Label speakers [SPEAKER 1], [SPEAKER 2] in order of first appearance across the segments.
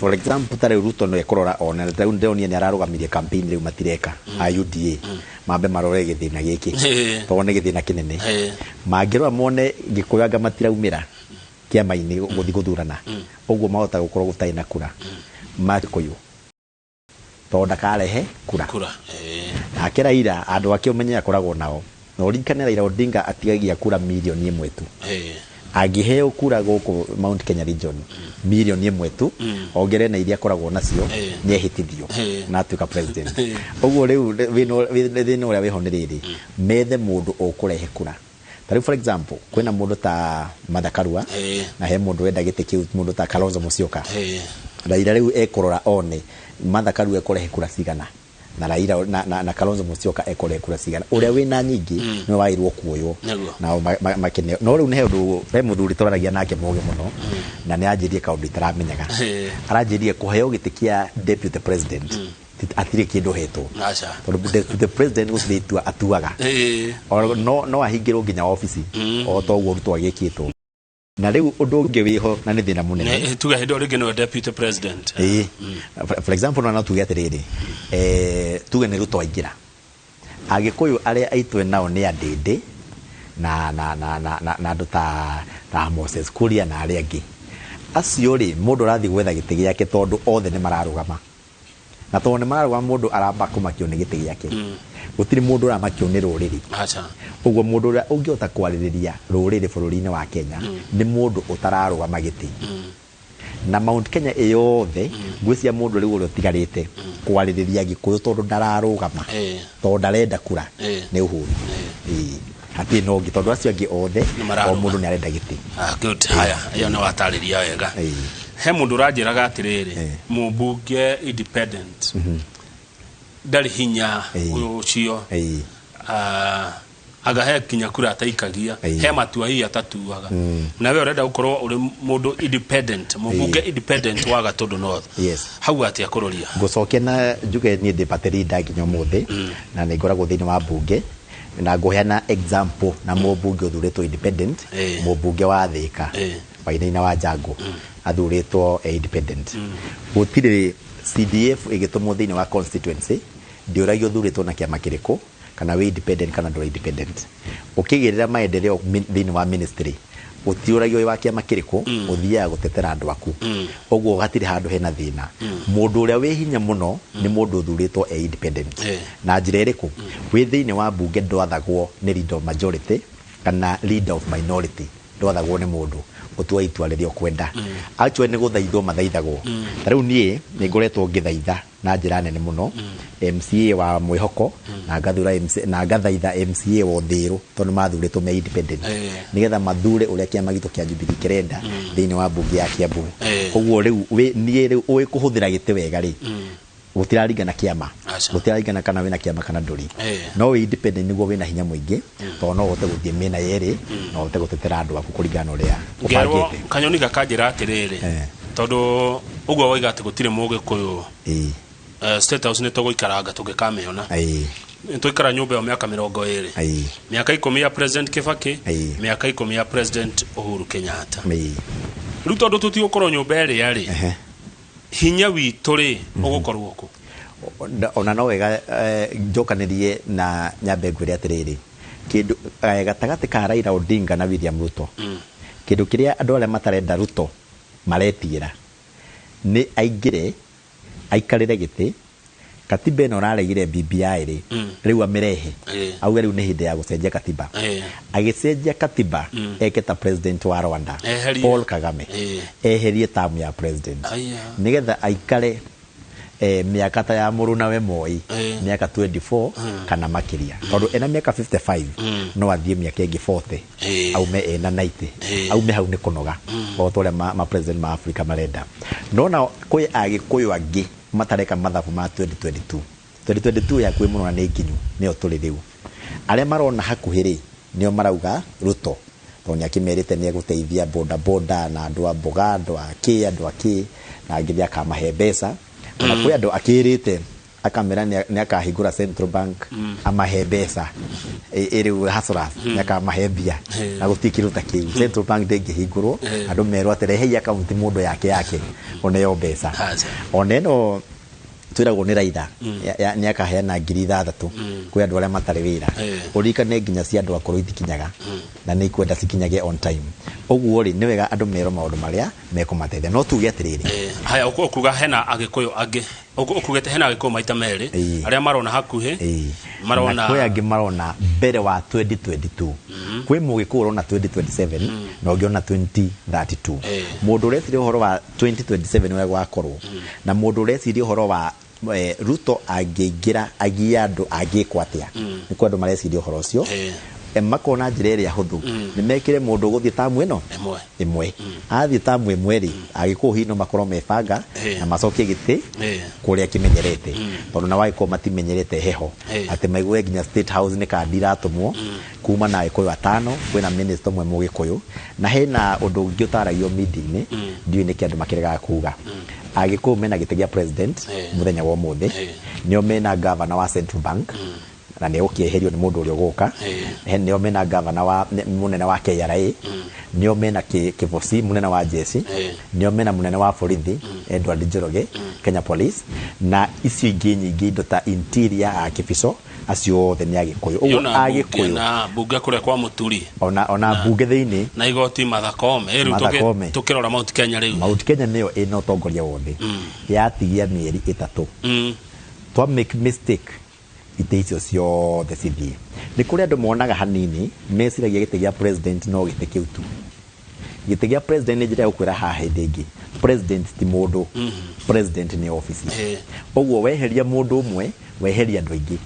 [SPEAKER 1] for example tare Ruto no ekorora ona rĩu ndeonia nĩ ararũgamirie campaign rĩu matireka UDA mambe marore gĩthĩna gĩkĩ tondũ nĩ gĩthĩna kĩnene mangĩrora mone gĩkũyanga matiraumĩra kĩama-inĩ gũthiĩ gũthurana ũguo mahota gũkorwo gũtarĩ na kura makũyũ tondũ ndakarehe kura nake Raila andũ ake ũmenye akoragwo nao no ringane Raila Odinga atigagia kura milioni 1 tu angĩheo kura gũkũ Mount Kenya region milioni 1 tu ongere na iria akoragwo nacio nĩ ehĩtithio na atuĩka president ũguo rĩu thĩna ũrĩa wĩho nĩ rĩrĩ methe mũndũ ũkũrehe kura tarĩ for example kwĩna mũndũ ta Martha Karua na he mũndũ wenda gĩtĩ kĩu mũndũ ta Kalonzo Musyoka Raila rĩu ekorora one Martha Karua ekũrehe kura cigana na Raila na Kalonzo Musyoka ekũrehe kura cigana ũrĩa wĩna nyingĩ nĩ wairwo kuoywo na makene no rĩu nĩ ũndũ he mũthuri tũraragia nake mũge mũno na nĩ anjĩrie kaũndũ itaramenyaga aranjĩrie kũheo gĩtĩ kĩa deputy president atire kĩndũ hetwo tondũ the president gũcirĩtua atuaga no ahingĩrwo nginya ofici o to ũguo Ruto agĩkĩtwo na rĩu ũndũ ũngĩ wĩho na nĩ thĩna mũnene
[SPEAKER 2] tuga hĩndĩ rĩngĩ no deputy president
[SPEAKER 1] for example no tuge atĩrĩrĩ tuge nĩ Ruto aingĩra Agĩkũyũ arĩa aitwe nao nĩ andĩndĩ na andũ ta Moses Kuria na arĩa angĩ acio rĩ mũndũ arathi gwetha gĩtĩ gĩake tondũ othe nĩ mararũgama na tondũ nĩ mararũgama mũndũ aramba kũmakio nĩ gĩtĩ gĩake gũtirĩ mũndũ ũramakio nĩ rũrĩrĩ ũguo mũndũ ũrĩa ũngĩhota kwarĩrĩria rũrĩrĩ bũrũri-inĩ wa Kenya nĩ mũndũ ũtararũgama gĩtĩ na Mount Kenya yothe ngwĩcia mũndũ rĩu ũrĩa ũtigarĩte kwarĩrĩria Gĩkũyũ tondũ ndararũgama tondũ ndarenda kura nĩ ũhũru hatirĩ no ngĩ tondũ acio angĩ othe o mũndũ nĩ arenda gĩtĩ
[SPEAKER 2] good haya iyo nĩ watarĩria wega he mũndũ ũranjĩraga atĩrĩrĩ mũmbunge independent ndarĩ hinya ũcio agahe kinya kura ataikagia he matua hiya tatuaga na we urenda gukorwo uri mundu independent mũmbunge independent wa Gatundu North hau atia Kũrũria
[SPEAKER 1] ngũcokia na njuge niĩ ndĩ baterida nginya mũthĩ na nĩ ngoragwo thĩinĩ wa mbunge na ngũheana example na mũmbunge ũthurĩtwo independent mũmbunge wa Thĩka Wainaina wa Jango athurĩtwo independent gũtirĩ CDF ĩgĩtũmwo thĩinĩ wa constituency ndiũragio thurĩtwo na kĩama kĩrĩkũ kana we independent kana ndũrĩ independent ukĩgerera maendeleo thĩinĩ wa ministry utiũragio wa kĩama kĩrĩkũ ũthiaga gũtetera andũ aku ũguo hatirĩ handũ hena thĩna mũndũ ũrĩa wĩ hinya mũno nĩ mũndũ ũthurĩtwo independent na njĩra ĩrĩkũ wĩ thĩinĩ wa mbunge ndwathagwo nĩ leader of majority kana leader of minority ndwathagwo nĩ mũndũ ũtua itua rĩrĩa ũkwenda actually nĩ gũthaithwo mathaithagwo rĩu niĩ nĩ ngoretwo ngĩthaitha na njĩra nene mũno MCA wa Mwĩhoko na ngathura na ngathaitha MCA wa Thĩrũ tondũ mathurĩtwo me independent nigetha mathure ũrĩa kĩama gitũ kĩa Jubilee kĩrenda thĩinĩ wa mbunge ya Kiambu ũguo rĩu niĩ rĩu ũĩ kũhũthĩra gĩtĩ wega rĩ gũtiraringana kĩama gũtiraringana kana wĩna kĩama kana ndũrĩ no wĩ independent nĩguo wĩna hinya mũingĩ tondũ no ũhote gũthiĩ mĩena yerĩ no ũhote gũtetera andũ aku kũringana ũrĩa
[SPEAKER 2] ũbangĩte Kanyoni gakanjĩra atĩrĩrĩ tondũ ũguo waiga atĩ gũtirĩ Mũgĩkũyũ State House nĩ tũgũikaranga tũngĩkamĩona tũikara nyũmba ya mĩaka 20 mĩaka 10 ya President Kibaki mĩaka 10 ya President Uhuru Kenyatta rĩu tondũ tũtigũkorwo nyũmba ĩrĩa rĩ hinya witũ rĩ ũgũkorwo kũ
[SPEAKER 1] ona no wega njokanĩrie na nyambe ngwĩre atĩrĩrĩ kĩndũ gatagatĩ ka Raila Odinga na William Ruto kĩndũ kĩrĩa andũ arĩa matarenda Ruto maretiĩra nĩ aingĩre aikarĩre gĩtĩ katiba ĩno araregire BBI rĩ rĩu amĩrehe auge rĩu nĩ hĩndĩ ya gũcenjia katiba agĩcenjia katiba eke ta president wa Rwanda Paul Kagame eherie term ya president nigetha aikare miaka ta ya Mũrũ nawe Moi miaka 24 kana makĩria tondũ ena miaka 55 no athiĩ miaka ĩngĩ 40 aume ena 90 aume hau nĩ kũnoga o tũrĩa ma president ma Africa marenda no na kwĩ Agĩkũyũ angĩ matareka mathabu ma 2022 ya kwĩ mũno na nĩ nginyu nĩo tũrĩ rĩu arĩa marona hakuhĩ rĩ nĩo marauga Ruto tondũ nĩakĩmerĩte nĩ egũteithia boda na andũ a mboga andũ a kĩ na angĩ akamahe mbeca na kwĩ andũ akĩrĩte akamera nĩ akahingũra Central Bank amahe mbeca ĩrĩ hasora nĩ akamahe mbia na gũtikĩrwo ta kĩu Central Bank ndĩngĩhingũrwo andũ merwo aterehei akaunti mũndũ yake oneyo mbeca ona ĩno twĩragwo nĩ raitha nĩ akaheana 6,000 kwĩ andũ arĩa matarĩ wĩra ũrikane nginya cia andũ akũrũ itikinyaga na nĩ ikwenda cikinyage on time ũguo rĩ nĩ wega andũ merwo maũndũ marĩa mekũmateithia no tuge atĩrĩrĩ
[SPEAKER 2] haya ukuga hena agĩkũyũ angĩ ukugete hena agĩkũyũ maita merĩ arĩa marona hakuhĩ marona
[SPEAKER 1] kwĩ angĩ marona mbere wa 2022 kwĩ mũgĩkũyũ ũrona 2027 na ũngĩ ona 2032 mũndũ ũreciria ũhoro wa 2027 ũrĩa gwakorwo na mũndũ ũreciria ũhoro wa Ruto angĩingĩra agie andũ angĩkwo atĩa nĩ kwa andũ mareciria ũhoro ũcio makona njĩra ĩrĩa hũthũ nĩ mekire mũndũ gũthiĩ tamu ĩno ĩmwe athiĩ tamu ĩmwe rĩ agĩkũyũ hino makorwo mebanga na macokie gĩtĩ kũrĩa kĩmenyerete tondũ na wagĩkũyũ matimenyerete heho atĩ maigue nginya State House nĩ kandi iratũmwo kuma na agĩkũyũ 5 kwĩna minister ũmwe mũgĩkũyũ na hena ũndũ ũngĩ ũtaragio media-inĩ ndiũĩ nĩkĩ andũ makĩregaga kuga agĩkũyũ mena gĩtĩ gĩa president mũthenya wa ũmũthĩ nĩo mena governor wa Central Bank na nĩ ũkĩeherio nĩ mũndũ ũrĩa ũgũka nĩo mena governor wa mũnene wa KRA nĩo mena kĩboci mũnene wa jeshi nĩo mena mũnene wa borithi Edward Njoroge Kenya Police na icio ingĩ nyingĩ indo ta interior akibico acio othe nĩ agĩkũyũ ũguo agĩkũyũ
[SPEAKER 2] na bunge kũrĩa kwa mũturi
[SPEAKER 1] ona bunge thĩinĩ
[SPEAKER 2] na igoti mathakome rĩu tukĩrora Mount Kenya rĩu
[SPEAKER 1] Mount Kenya nĩyo ĩna ũtongoria wothe yatigia mĩeri 3 twa make mistake ite icio ciothe cithie nĩ kũrĩ andũ monaga hanini meciragia gĩtĩ gĩa president no gĩtĩ kĩu tu gĩtĩ gĩa president nĩ njĩra ya gũkwĩra haha hĩndĩ ĩngĩ president ti mũndũ president nĩ office ũguo weheria mũndũ ũmwe weheria andũ aingĩ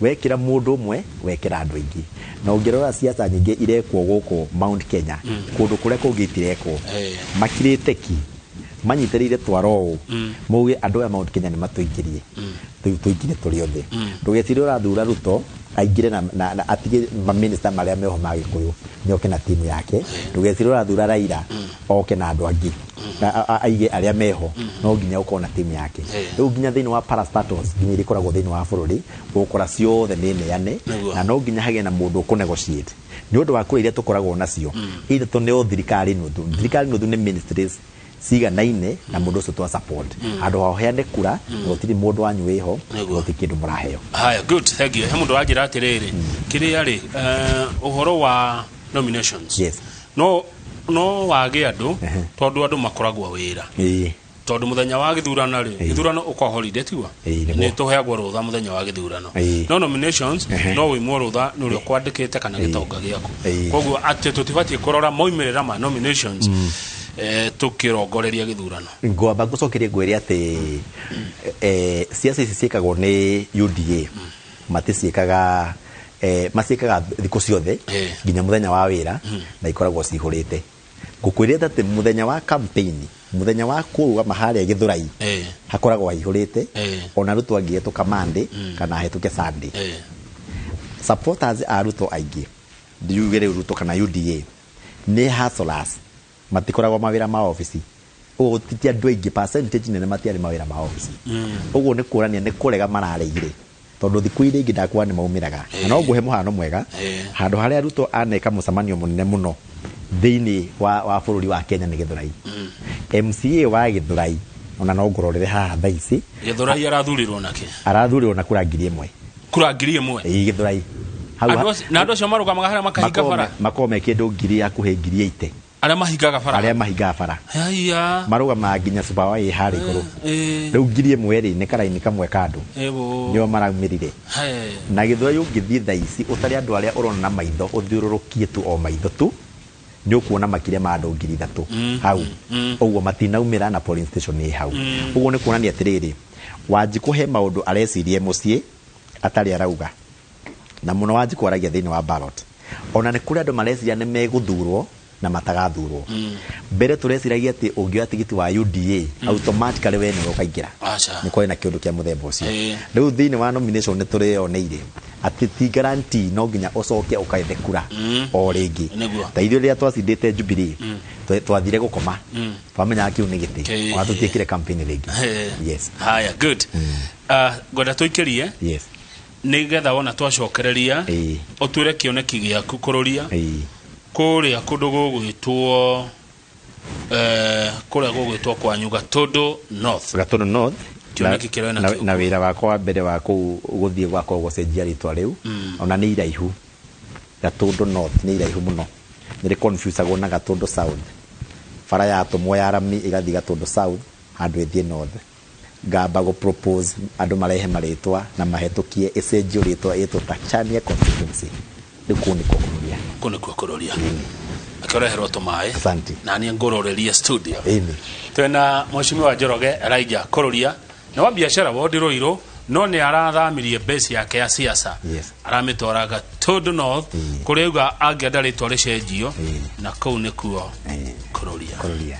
[SPEAKER 1] wekĩra mũndũ ũmwe wekĩra andũ aingĩ na ũngĩrora siasa nyingĩ irekwo gũkũ Mount Kenya kũndũ kũrĩa kũngĩ itirekwo makirĩte ki manyitĩrĩire twaro mauge andũ aya Mount Kenya nĩ matũingĩrie tũingĩre tũrĩ othe ndũgecirie ũrathura Ruto aingĩre na atige maminista marĩa meho magĩkũyũ nĩoke na timu yake ndũgecirie ũrathura Raila oke na andũ angĩ aige arĩa meho no nginya ũkorwo na timu yake rĩu nginya thĩinĩ wa parastatals nginya ikoragwo thĩinĩ wa bũrũri ũgũkora ciothe nĩ neane na no nginya hagĩe na mũndũ ũkũnegotiate nĩ ũndũ wa kũrĩa iria tũkoragwo nacio ithatũ nĩ thirikari nuthu nĩ ministries ciganaine na mũndũ ũcio twa support andũ hao heane kura gũtirĩ mũndũ wanyu wĩho gũtirĩ kĩndũ mũraheo
[SPEAKER 2] haya good thank you he mũndũ wanjĩra atĩrĩrĩ kĩrĩa rĩ ũhoro wa nominations no wage andũ tondũ andũ makoragwo wĩra tondũ mũthenya wa gĩthurano rĩ gĩthurano ũko holiday tiwa nĩ tũheagwo rũtha mũthenya wa gĩthurano no nominations no wĩmwo rũtha nĩ ũrĩa kwandĩkĩte kana gĩtonga gĩaku koguo atĩ tũtibatiĩ kũrora moimĩrĩra ma nominations tukirongoreria gĩthurano
[SPEAKER 1] ngwamba gũcokeria ngwĩre atĩ siasa ici ciĩkagwo nĩ UDA maticiĩkaga maciĩkaga thikũ ciothe nginya mũthenya wa wĩra na ikoragwo cihũrĩte ngũkwĩrĩte atĩ mũthenya wa campaign mũthenya wa kũrũgama harĩa Gĩthũrai hakoragwo haihũrĩte ona Ruto angĩhetũka Monday kana ahetũke Sunday supporters a Ruto aingĩ ndiuge rĩu Ruto kana UDA nĩ hustlers matikoragwo mawĩra ma office ũguo titi andũ aingĩ percentage nene matiarĩ mawĩra ma office ũguo nĩ kuonania nĩ kũrega mararegire tondũ thikũ iria ingĩ ndakuga nĩ maumĩraga na no nguhe mũhano mwega handũ harĩa Ruto aneka mũcemanio mũnene mũno thĩinĩ wa bũrũri wa Kenya nĩ Gĩthũrai MCA wa Gĩthũrai ona no ngororere haha thaa ici
[SPEAKER 2] Gĩthũrai arathurirwo nake
[SPEAKER 1] arathurirwo na kura 1,000 Gĩthũrai
[SPEAKER 2] na andũ acio marũgamaga harĩa makahinga bara
[SPEAKER 1] makome kĩndũ ngiri hakuhĩ 8,000
[SPEAKER 2] arĩa mahingaga bara
[SPEAKER 1] haya marũgama nginya Subawa harĩ igũrũ rĩu 1,000 rĩ nĩ karaini kamwe kandũ nĩo maraumĩrire na Gĩthũrai ũngĩthiĩ thaa ici ũtarĩ andũ arĩa ũrona na maitho ũthiũrũrũkie tu o maitho tu nĩ ũkuona makĩria ma andũ 3,000 hau ũguo matinaumĩra na polling station nĩ hau ũguo nĩ kuonania atĩrĩrĩ Wanjikũ he maũndũ arecirie mũciĩ atarĩ arauga na mũno Wanjikũ aragia thĩinĩ wa ballot ona nĩ kũrĩ andũ mareciria nĩ megũthurwo na matagathurwo mbere tũreciragia atĩ ũngĩoya tigiti wa UDA automatically we nĩ ũkaingĩra nĩ kwarĩ na kĩũndũ kĩa mũthemba ũcio rĩu thĩinĩ wa nomination nĩ tũrĩoneire atĩ ti guarantee no nginya ũcoke ũkaethe kura o rĩngĩ ta ithuĩ rĩrĩa twacindĩte Jubilee twathire gũkoma twamenyaga kĩu nĩ gĩtĩ ona tũtiĩkire campaign rĩngĩ
[SPEAKER 2] yes haya good Ngoda tuikirie.
[SPEAKER 1] Yes.
[SPEAKER 2] Nigetha wona twacokereria otwire kioneki giaku Kũrũria kuria kundu gugwitwo kuria gugwitwo kwanyu Gatundu North kioneki kirona
[SPEAKER 1] na wira wakwa wa mbere wa guthie gwakwa gucenjia ritwa riu ona ni iraihu Gatundu North ni iraihu muno ni confuse agwo na Gatundu South fara ya tumwo ya rami igathi Gatundu South handu ithie North ngamba go propose andu marehe maritwa na mahetukie ecenjio ritwa Tachania constituency ndikuni kwa Kũrũria akareherwo tumae
[SPEAKER 2] asante na ni ngororeria studio twena mheshimiwa Njoroge Elijah Kũrũria na wa biashara wodi Roiro no ni arathamirie base yake ya siasa aramitwara Gatundu North kuriuga angienda ritwa ricenjio na kuu nikuo Kũrũria